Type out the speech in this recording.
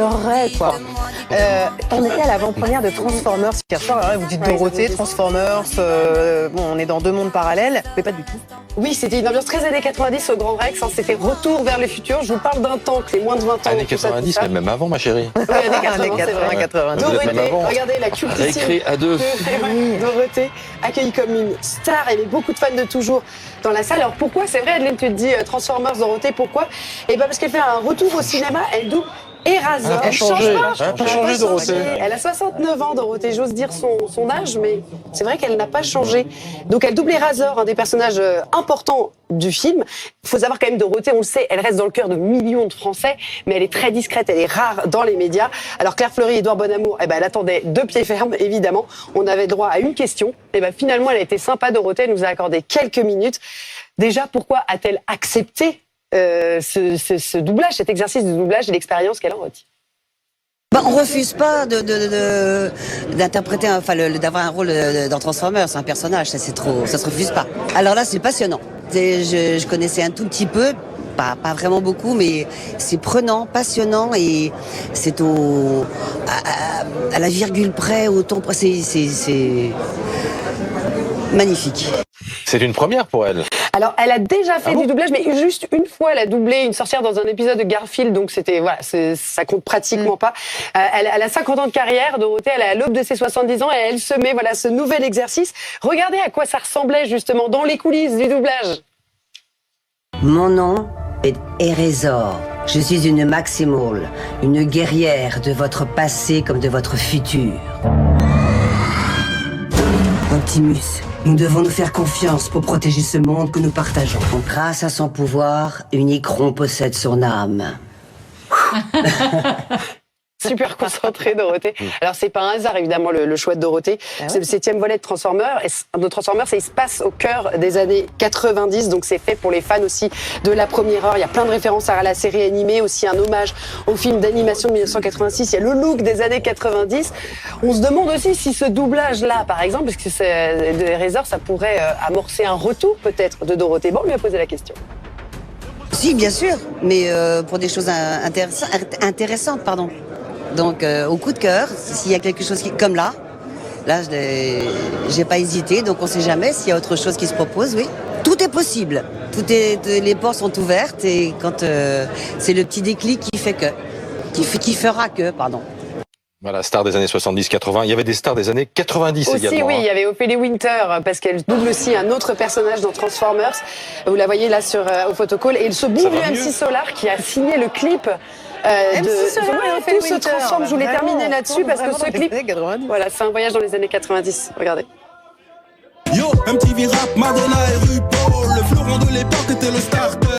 J'adorerais, quoi. On était à l'avant-première de Transformers hier soir. Vous dites Dorothée, Transformers, bon, on est dans deux mondes parallèles, mais pas du tout. Oui, c'était une ambiance très années 90 au Grand Rex. C'était Retour vers le futur. Je vous parle d'un temps que les moins de 20 ans. Années 90, mais même avant, ma chérie. Oui, années 80, c'est vrai. 90. Dorothée, regardez la cultissime. Récré à deux. Dorothée, accueillie comme une star. Il y avait beaucoup de fans de toujours dans la salle. Alors pourquoi, c'est vrai, Adeline, tu te dis Transformers, Dorothée, pourquoi? Eh bien, parce qu'elle fait un retour au cinéma. Elle double et Razor. Elle a pas changé, Dorothée. Elle a 69 ans, Dorothée. J'ose dire son âge, mais c'est vrai qu'elle n'a pas changé. Donc elle double Razor, un des personnages importants du film. Il faut savoir quand même, Dorothée, on le sait, elle reste dans le cœur de millions de Français, mais elle est très discrète, elle est rare dans les médias. Alors Claire Fleury et Édouard Bonamour, elle attendait de pied ferme, évidemment. On avait droit à une question. Finalement, elle a été sympa, Dorothée. Elle nous a accordé quelques minutes. Déjà, pourquoi a-t-elle accepté ce doublage, cet exercice de doublage et l'expérience qu'elle en retire? On refuse pas d'interpréter, d'avoir un rôle dans Transformers, un personnage, ça se refuse pas. Alors là, c'est passionnant. Je connaissais un tout petit peu, pas vraiment beaucoup, mais c'est prenant, passionnant et c'est à la virgule près, au ton près, c'est magnifique. C'est une première pour elle. Alors, elle a déjà fait du doublage, mais juste une fois, elle a doublé une sorcière dans un épisode de Garfield, donc ça compte pratiquement pas. Elle a 50 ans de carrière, Dorothée, elle est à l'aube de ses 70 ans, et elle se met, ce nouvel exercice. Regardez à quoi ça ressemblait, justement, dans les coulisses du doublage. Mon nom est Erezor. Je suis une Maximale, une guerrière de votre passé comme de votre futur. Optimus, nous devons nous faire confiance pour protéger ce monde que nous partageons. Grâce à son pouvoir, Unicron possède son âme. Super concentrée, Dorothée. Alors, c'est pas un hasard, évidemment, le choix de Dorothée. C'est le 7e volet de Transformers. Et il se passe au cœur des années 90. Donc, c'est fait pour les fans aussi de la première heure. Il y a plein de références à la série animée, aussi un hommage au film d'animation de 1986. Il y a le look des années 90. On se demande aussi si ce doublage-là, par exemple, parce que c'est de Razor, ça pourrait amorcer un retour, peut-être, de Dorothée. Bon, on lui a posé la question. Si, bien sûr, mais pour des choses intéressantes, pardon. Donc, au coup de cœur, s'il y a quelque chose comme là, j'ai pas hésité, donc on sait jamais s'il y a autre chose qui se propose, oui. Tout est possible, les portes sont ouvertes et quand c'est le petit déclic qui fera que, pardon. Voilà, star des années 70-80. Il y avait des stars des années 90 aussi, également. Oui, il y avait Ophélie Winter, parce qu'elle double aussi un autre personnage dans Transformers. Vous la voyez là au photocall. Et ce bon vieux MC Solar qui a signé le clip. Tout se transforme. Je voulais terminer là-dessus parce que ce clip, c'est un voyage dans les années 90. Regardez. Yo, MTV Rap, Madonna et RuPaul. Le fleuron de l'époque était le starter.